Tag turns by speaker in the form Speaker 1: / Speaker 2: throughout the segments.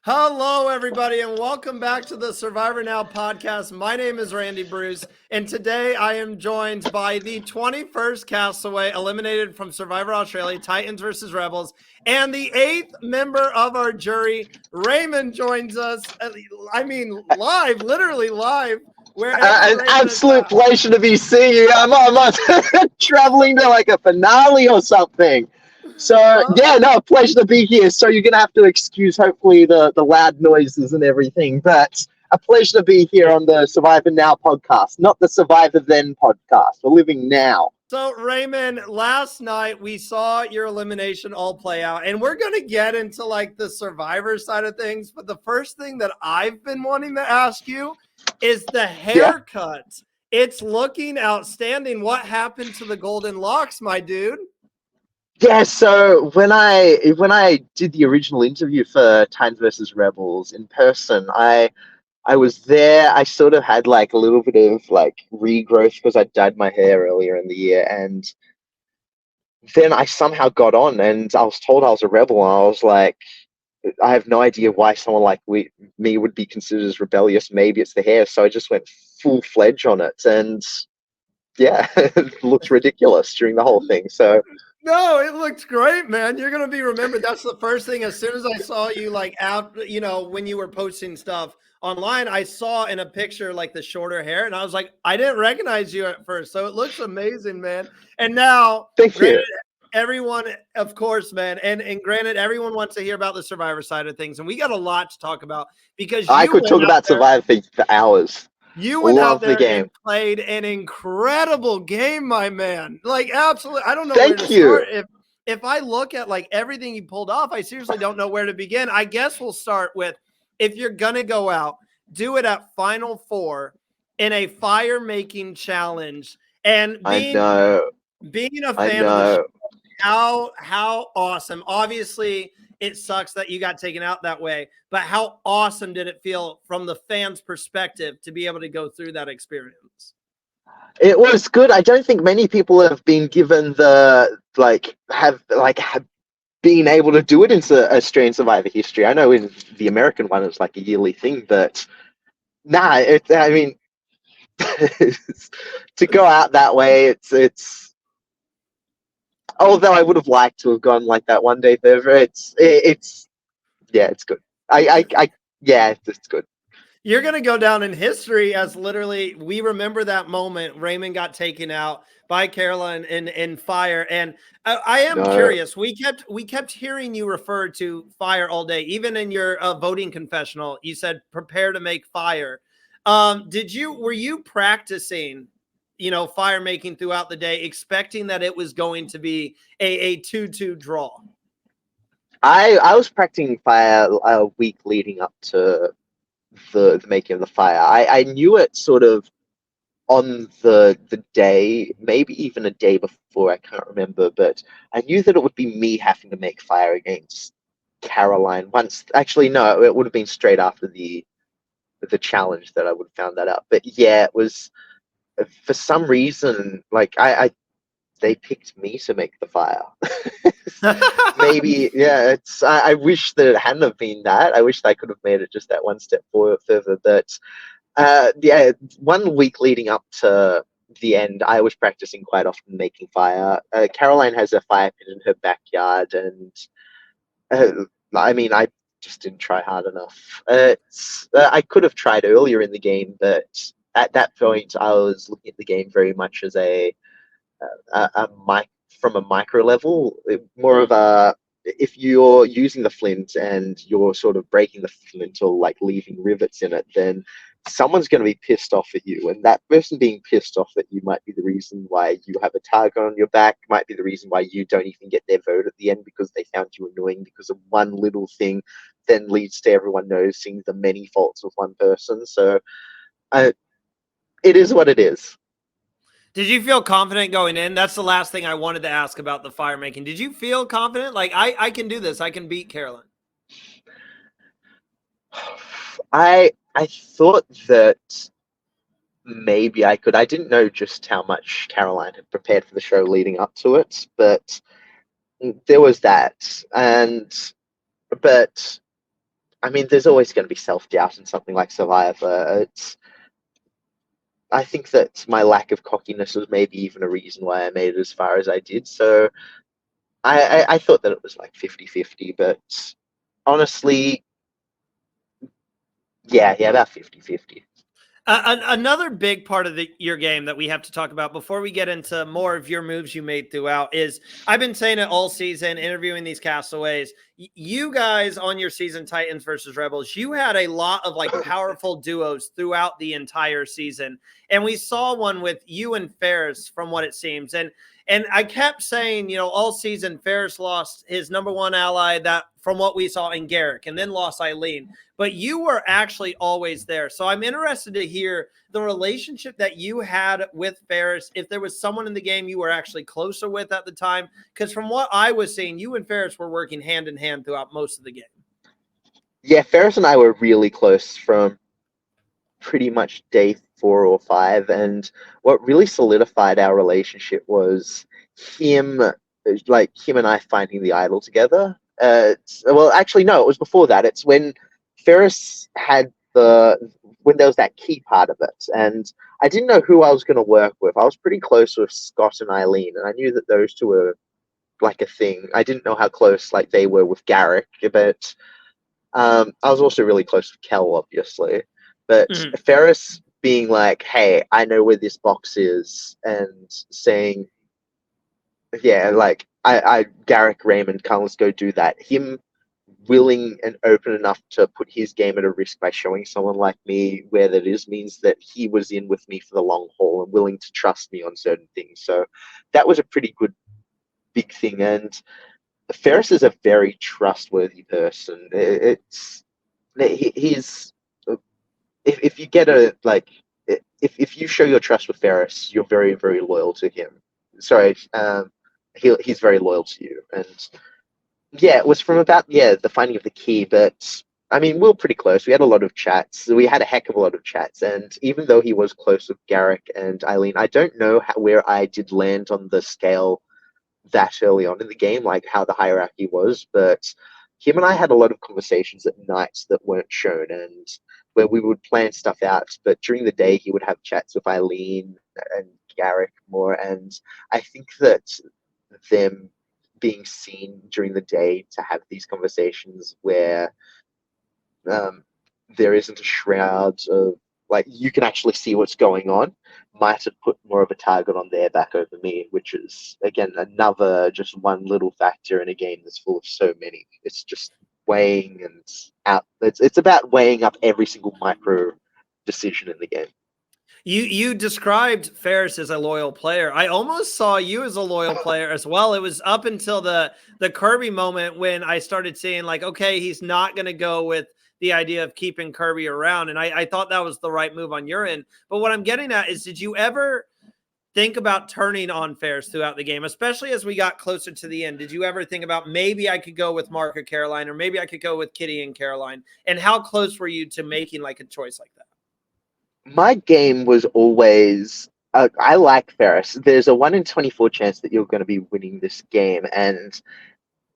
Speaker 1: Hello, everybody, and welcome back to the Survivor Now podcast. My name is Randy Bruce, and today I am joined by the 21st castaway eliminated from Survivor Australia, Titans versus Rebels, and the 8th member of our jury, Raymond, joins us. Live, literally live, wherever
Speaker 2: An
Speaker 1: Raymond is
Speaker 2: absolute
Speaker 1: at.
Speaker 2: pleasure to be seeing you. I'm traveling to like a finale or something. So
Speaker 1: Oh,
Speaker 2: yeah, no, a pleasure to be here. So you're gonna have to excuse hopefully the loud noises and everything, but a pleasure to be here on the Survivor Now podcast, not the Survivor Then podcast. We're living now.
Speaker 1: so, Raymond, last night we saw your elimination all play out, and we're going to get into like the survivor side of things. But the first thing that I've been wanting to ask you is the
Speaker 2: Yeah.
Speaker 1: haircut. It's looking outstanding. What happened to the golden locks, my dude?
Speaker 2: Yeah, so when I did the original interview for Times versus Rebels in person, I was there. I sort of had like a little bit of like regrowth because I dyed my hair earlier in the year, and then I somehow got on, and I was told I was a rebel, and I was like, I have no idea why someone like me would be considered as rebellious. Maybe it's the hair, so I just went full fledged on it, and yeah, it looked ridiculous during the whole thing. So
Speaker 1: No, it looked great, man. You're gonna be remembered. That's the first thing. As soon as I saw you, like out, when you were posting stuff online, I saw in a picture like the shorter hair, and I was like, I didn't recognize you at first. So it looks amazing, man. And now,
Speaker 2: thank
Speaker 1: granted,
Speaker 2: you.
Speaker 1: everyone, of course, man, and granted, everyone wants to hear about the Survivor side of things, and we got a lot to talk about because
Speaker 2: I
Speaker 1: you
Speaker 2: could
Speaker 1: went
Speaker 2: talk
Speaker 1: out
Speaker 2: about
Speaker 1: there.
Speaker 2: Survivor for hours.
Speaker 1: You went out
Speaker 2: Love the
Speaker 1: there and
Speaker 2: game.
Speaker 1: played an incredible game, my man. Like absolutely, I don't know where to
Speaker 2: Thank
Speaker 1: start.
Speaker 2: you.
Speaker 1: If I look at like everything you pulled off, I seriously don't know where to begin. I guess we'll start with if you're gonna go out, do it at Final Four in a fire making challenge. And
Speaker 2: I
Speaker 1: being
Speaker 2: know.
Speaker 1: being a
Speaker 2: I
Speaker 1: fan of the show,
Speaker 2: know.
Speaker 1: how awesome. Obviously, it sucks that you got taken out that way, but how awesome did it feel from the fans' perspective to be able to go through that experience?
Speaker 2: It was good. I don't think many people have been given the have been able to do it in Australian Survivor history. I know in the American one it's like a yearly thing, but nah. I mean, to go out that way, it's. Although I would have liked to have gone like that one day further, it's yeah, it's good. Yeah, it's good.
Speaker 1: You're going to go down in history as literally we remember that moment Raymond got taken out by Caroline in fire. And I am
Speaker 2: No,
Speaker 1: curious. We kept hearing you refer to fire all day, even in your voting confessional. You said prepare to make fire. Were you practicing, fire making throughout the day, expecting that it was going to be a 2-2 draw?
Speaker 2: I was practicing fire a week leading up to the making of the fire. I knew it sort of on the day, maybe even a day before, I can't remember, but I knew that it would be me having to make fire against Caroline once. Actually, no, it would have been straight after the challenge that I would have found that out. But yeah, it was for some reason like I they picked me to make the fire. Maybe yeah. It's I wish that it hadn't have been that. I wish I could have made it just that one step forward further. But yeah, 1 week leading up to the end, I was practicing quite often making fire. Caroline has a fire pit in her backyard, and uh, I mean, I just didn't try hard enough. I could have tried earlier in the game, but at that point, I was looking at the game very much as a mic from a micro level, more of a if you're using the flint and you're sort of breaking the flint or like leaving rivets in it, then someone's going to be pissed off at you, and that person being pissed off at you might be the reason why you have a target on your back, might be the reason why you don't even get their vote at the end because they found you annoying because of one little thing then leads to everyone noticing the many faults of one person. So uh, it is what it is.
Speaker 1: Did you feel confident going in? That's the last thing I wanted to ask about the fire making. Did you feel confident? Like, I can do this. I can beat Carolyn.
Speaker 2: I thought that maybe I could. I didn't know just how much Caroline had prepared for the show leading up to it, but there was that. And but I mean, there's always going to be self-doubt in something like Survivor. I think that my lack of cockiness was maybe even a reason why I made it as far as I did. So I thought that it was like 50-50, but honestly, yeah, about 50-50.
Speaker 1: Another big part of your game that we have to talk about before we get into more of your moves you made throughout is I've been saying it all season, interviewing these castaways. You guys on your season, Titans versus Rebels, you had a lot of like powerful duos throughout the entire season, and we saw one with you and Ferris, from what it seems, and I kept saying, all season, Ferris lost his number one ally, that from what we saw, in Garrick, and then lost Eileen. But you were actually always there. So I'm interested to hear the relationship that you had with Ferris, if there was someone in the game you were actually closer with at the time. Because from what I was seeing, you and Ferris were working hand in hand throughout most of the game.
Speaker 2: Yeah, Ferris and I were really close from pretty much day 4 or 5, and what really solidified our relationship was him him and I finding the idol together. Well, actually, no, it was before that. It's when Ferris had when there was that key part of it, and I didn't know who I was going to work with. I was pretty close with Scott and Eileen, and I knew that those two were like a thing. I didn't know how close like they were with Garrick, but I was also really close with Kel, obviously. But Ferris being like, "Hey, I know where this box is," and saying, "Yeah, like I Garrick, Raymond, come, let's go do that." Him willing and open enough to put his game at a risk by showing someone like me where that is means that he was in with me for the long haul and willing to trust me on certain things. So that was a pretty good big thing. And Ferris is a very trustworthy person. He's if you get a like if you show your trust with Ferris, you're very very loyal to him. Sorry, he's very loyal to you. And yeah, it was from about the finding of the key. But I mean, we were pretty close. We had a lot of chats. We had a heck of a lot of chats. And even though he was close with Garrick and Eileen, I don't know where I did land on the scale that early on in the game, like how the hierarchy was, but him and I had a lot of conversations at nights that weren't shown, and where we would plan stuff out. But during the day, he would have chats with Eileen and Garrick more, and I think that them being seen during the day to have these conversations where um, there isn't a shroud of like you can actually see what's going on might have put more of a target on their back over me, which is again another just one little factor in a game that's full of so many. It's just weighing and out. It's about weighing up every single micro decision in the game.
Speaker 1: You described Ferris as a loyal player. I almost saw you as a loyal player as well. It was up until the Kirby moment when I started seeing like, okay, he's not going to go with the idea of keeping Kirby around. And I thought that was the right move on your end. But what I'm getting at is, did you ever think about turning on Ferris throughout the game, especially as we got closer to the end? Did you ever think about maybe I could go with Mark or Caroline, or maybe I could go with Kitty and Caroline? And how close were you to making like a choice like that?
Speaker 2: My game was always I like Ferris. There's a 1 in 24 chance that you're going to be winning this game, and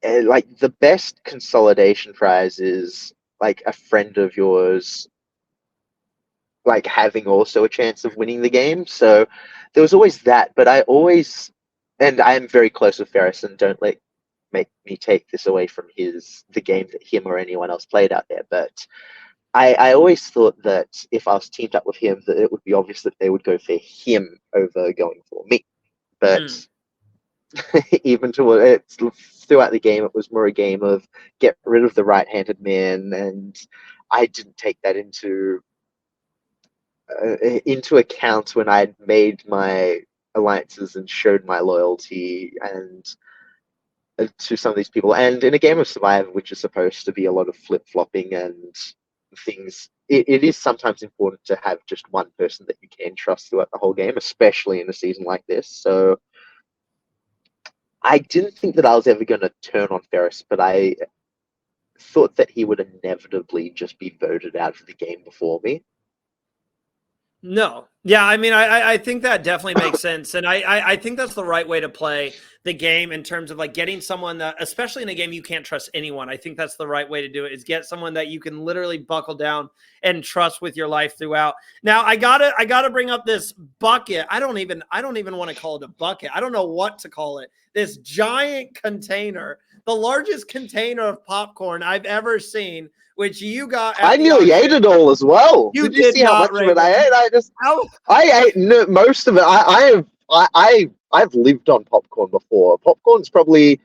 Speaker 2: like the best consolidation prize is like a friend of yours like having also a chance of winning the game. So there was always that, but and I am very close with Ferris, and don't make me take this away from the game that him or anyone else played out there. But I always thought that if I was teamed up with him, that it would be obvious that they would go for him over going for me. But even throughout the game, it was more a game of get rid of the right-handed man, and I didn't take that into account when I'd made my alliances and showed my loyalty and to some of these people. And in a game of Survivor, which is supposed to be a lot of flip-flopping and things, it is sometimes important to have just one person that you can trust throughout the whole game, especially in a season like this. So I didn't think that I was ever going to turn on Ferris, but I thought that he would inevitably just be voted out of the game before me.
Speaker 1: No. Yeah, I mean, I think that definitely makes sense. And I think that's the right way to play the game in terms of like getting someone that, especially in a game you can't trust anyone. I think that's the right way to do it is get someone that you can literally buckle down and trust with your life throughout. Now I gotta bring up this bucket. I don't even want to call it a bucket. I don't know what to call it. This giant container, the largest container of popcorn I've ever seen, which you got at
Speaker 2: I
Speaker 1: the
Speaker 2: nearly ate
Speaker 1: auction.
Speaker 2: it all as well.
Speaker 1: You
Speaker 2: Did you
Speaker 1: did
Speaker 2: see how
Speaker 1: not,
Speaker 2: much of it I
Speaker 1: Raymond.
Speaker 2: ate?
Speaker 1: How
Speaker 2: I ate most of it. I've lived on popcorn before. Popcorn's probably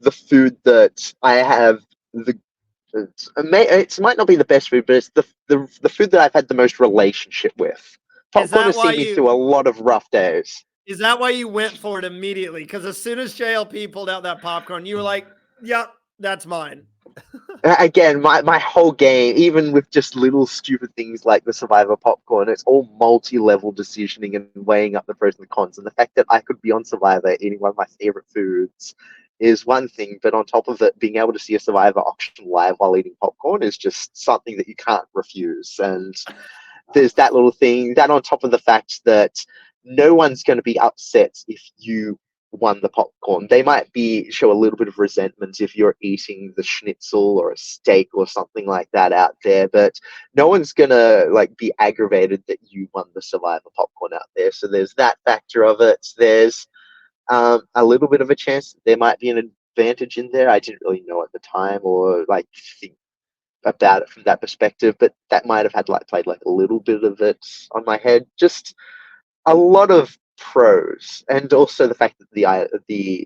Speaker 2: the food that I have the it might not be the best food, but it's the food that I've had the most relationship with.
Speaker 1: is
Speaker 2: Popcorn
Speaker 1: that
Speaker 2: has
Speaker 1: why
Speaker 2: seen me through a
Speaker 1: you
Speaker 2: lot of rough days.
Speaker 1: is that why you went for it immediately? Because as soon as JLP pulled out that popcorn, you were like, "Yep, that's mine."
Speaker 2: Again, my whole game, even with just little stupid things like the Survivor popcorn, it's all multi-level decisioning and weighing up the pros and the cons. And the fact that I could be on Survivor eating one of my favorite foods is one thing, but on top of it, being able to see a Survivor auction live while eating popcorn is just something that you can't refuse. And there's that little thing, that on top of the fact that no one's going to be upset if you won the popcorn. They might be show a little bit of resentment if you're eating the schnitzel or a steak or something like that out there, but no one's gonna like be aggravated that you won the Survivor popcorn out there. So there's that factor of it. There's a little bit of a chance that there might be an advantage in there. I didn't really know at the time or like think about it from that perspective, but that might have had like played like a little bit of it on my head. Just a lot of pros, and also the fact that the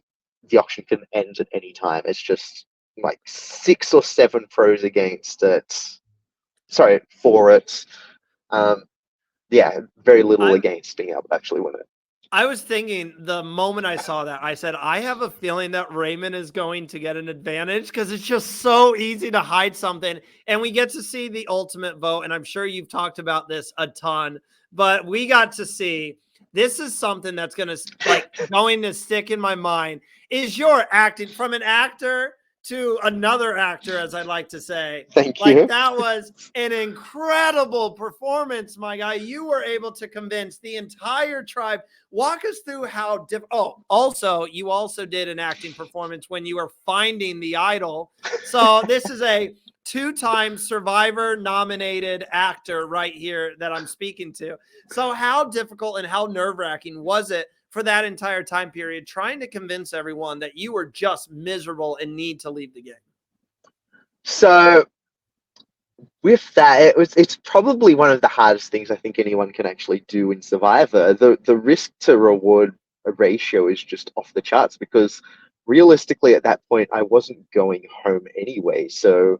Speaker 2: auction can end at any time. It's just like 6 or 7 pros against it. Sorry, for it. Um, yeah, very little
Speaker 1: I'm
Speaker 2: against being able to actually win it.
Speaker 1: I was thinking the moment I saw that, I said, I have a feeling that Raymond is going to get an advantage because it's just so easy to hide something. And we get to see the ultimate vote. And I'm sure you've talked about this a ton, but we got to see this is something that's going to stick in my mind is your acting from an actor to another actor, as I like to say.
Speaker 2: Thank
Speaker 1: Like
Speaker 2: you.
Speaker 1: that was an incredible performance, my guy. You were able to convince the entire tribe. Walk us through how also you also did an acting performance when you were finding the idol. So this is a two-time Survivor nominated actor right here that I'm speaking to. So how difficult and how nerve-wracking was it for that entire time period trying to convince everyone that you were just miserable and need to leave the game?
Speaker 2: So with that, it's probably one of the hardest things I think anyone can actually do in Survivor. The risk to reward ratio is just off the charts because realistically at that point I wasn't going home anyway. So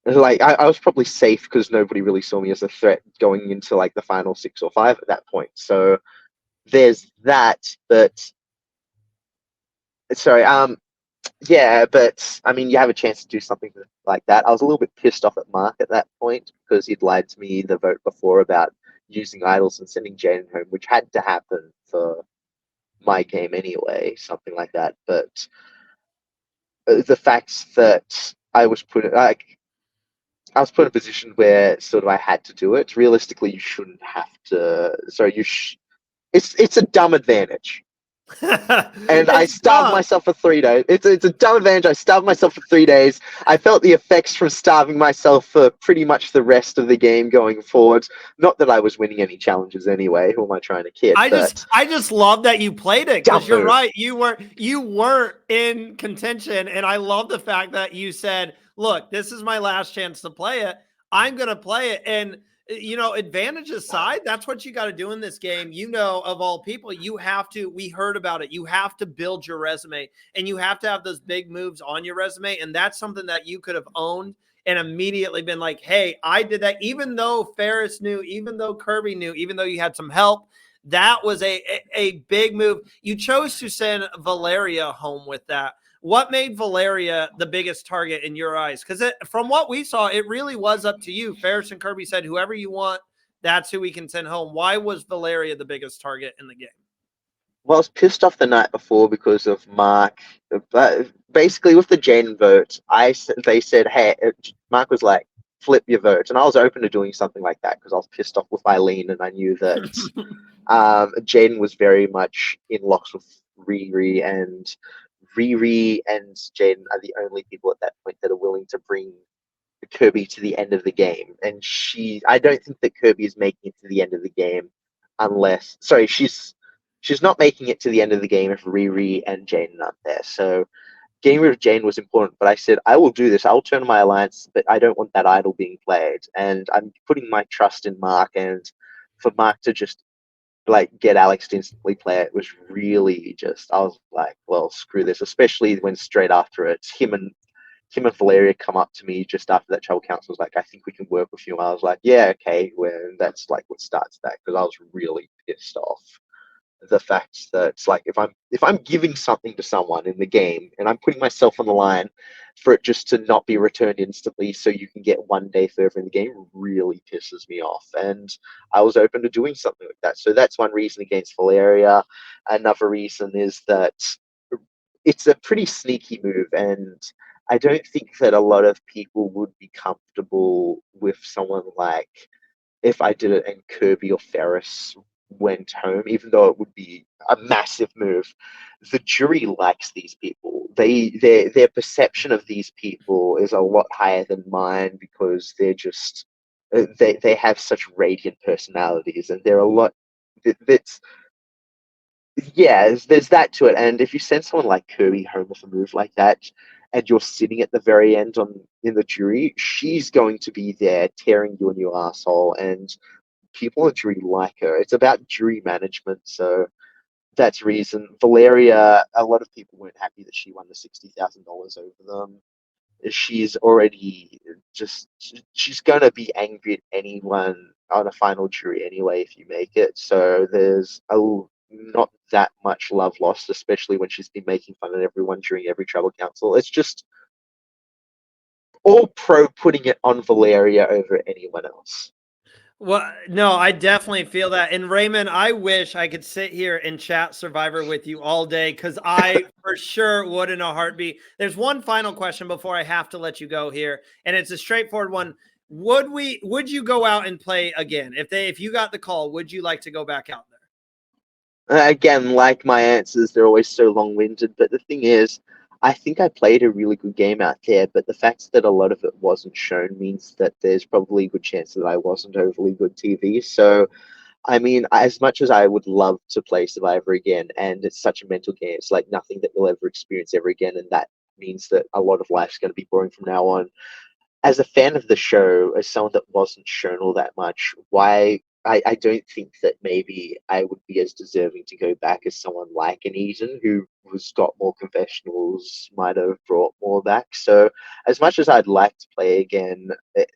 Speaker 2: like I was probably safe because nobody really saw me as a threat going into like the final 6 or 5 at that point. So there's that, but sorry, yeah, but I mean, you have a chance to do something like that. I was a little bit pissed off at Mark at that point because he'd lied to me the vote before about using idols and sending Jaden home, which had to happen for my game anyway, something like that. But the fact that I was put in a position where sort of I had to do it. Realistically, you shouldn't have to. So it's a dumb advantage. And I
Speaker 1: It's
Speaker 2: starved
Speaker 1: tough.
Speaker 2: myself for 3 days. It's a dumb advantage. I starved myself for 3 days. I felt the effects from starving myself for pretty much the rest of the game going forward. Not that I was winning any challenges anyway. Who am I trying to kid? But
Speaker 1: I just love that you played it because
Speaker 2: dumb
Speaker 1: you're
Speaker 2: move.
Speaker 1: right. You weren't in contention, and I love the fact that you said, "Look, this is my last chance to play it. I'm gonna play it." And advantage aside, that's what you got to do in this game. Of all people, you have to. We heard about it. You have to build your resume, and you have to have those big moves on your resume, and that's something that you could have owned and immediately been like, "Hey, I did that." Even though Ferris knew, even though Kirby knew, even though you had some help, that was a big move. You chose to send Valeria home with that. What made Valeria the biggest target in your eyes? Because from what we saw, it really was up to you. Ferris and Kirby said, whoever you want, that's who we can send home. Why was Valeria the biggest target in the game?
Speaker 2: Well, I was pissed off the night before because of Mark. Basically, with the Jaden vote, they said, "Hey," Mark was like, flip your vote. And I was open to doing something like that because I was pissed off with Eileen, and I knew that Jaden was very much in locks with Riri, and Riri and Jaden are the only people at that point that are willing to bring Kirby to the end of the game. And I don't think that Kirby is making it to the end of the game unless, sorry, she's not making it to the end of the game if Riri and Jaden aren't there. So getting rid of Jane was important, but I said, I will do this. I'll turn my alliance, but I don't want that idol being played. And I'm putting my trust in Mark, and for Mark to just like get Alex to instantly play it was really just, I was like, well, screw this, especially when straight after it, him and Valeria come up to me just after that tribal council was like, I think we can work with you. And I was like, yeah, okay. Well, that's like what starts that, because I was really pissed off the fact that it's like if I'm giving something to someone in the game and I'm putting myself on the line for it just to not be returned instantly so you can get one day further in the game really pisses me off. And I was open to doing something like that. So that's one reason against Valeria. Another reason is that it's a pretty sneaky move, and I don't think that a lot of people would be comfortable with someone like if I did it and Kirby or Ferris went home, even though it would be a massive move. The jury likes these people. Their perception of these people is a lot higher than mine because they're just they have such radiant personalities, and they're a lot. That's yeah, there's that to it. And if you send someone like Kirby home with a move like that, and you're sitting at the very end in the jury, she's going to be there tearing you a new asshole, and people in jury like her. It's about jury management, so that's the reason. Valeria, a lot of people weren't happy that she won the $60,000 over them. She's already she's gonna be angry at anyone on a final jury anyway if you make it. So there's not that much love lost, especially when she's been making fun of everyone during every tribal council. It's just all pro putting it on Valeria over anyone else.
Speaker 1: Well, no, I definitely feel that. And Raymond, I wish I could sit here and chat Survivor with you all day, because I for sure would in a heartbeat. There's one final question before I have to let you go here, and it's a straightforward one. Would you go out and play again? If you got the call, would you like to go back out there?
Speaker 2: Again, like my answers, they're always so long-winded. But the thing is, I think I played a really good game out there, but the fact that a lot of it wasn't shown means that there's probably a good chance that I wasn't overly good TV. So, I mean, as much as I would love to play Survivor again, and it's such a mental game, it's like nothing that we'll ever experience ever again, and that means that a lot of life's going to be boring from now on. As a fan of the show, as someone that wasn't shown all that much, I don't think that maybe I would be as deserving to go back as someone like an Eden who was got more confessionals, might have brought more back. So as much as I'd like to play again, it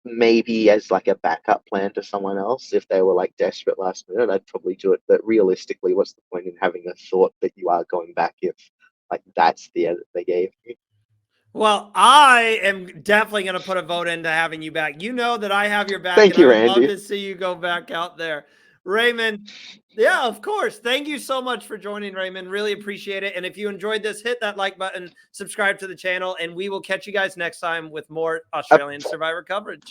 Speaker 2: maybe as like a backup plan to someone else. If they were like desperate last minute, I'd probably do it. But realistically, what's the point in having a thought that you are going back if like that's the edit they gave you?
Speaker 1: Well, I am definitely going to put a vote into having you back. You know that I have your back,
Speaker 2: Thank
Speaker 1: and I
Speaker 2: you,
Speaker 1: would love
Speaker 2: Randy.
Speaker 1: to see you go back out there. Raymond, yeah, of course. Thank you so much for joining, Raymond. Really appreciate it. And if you enjoyed this, hit that like button, subscribe to the channel, and we will catch you guys next time with more Australian Survivor coverage.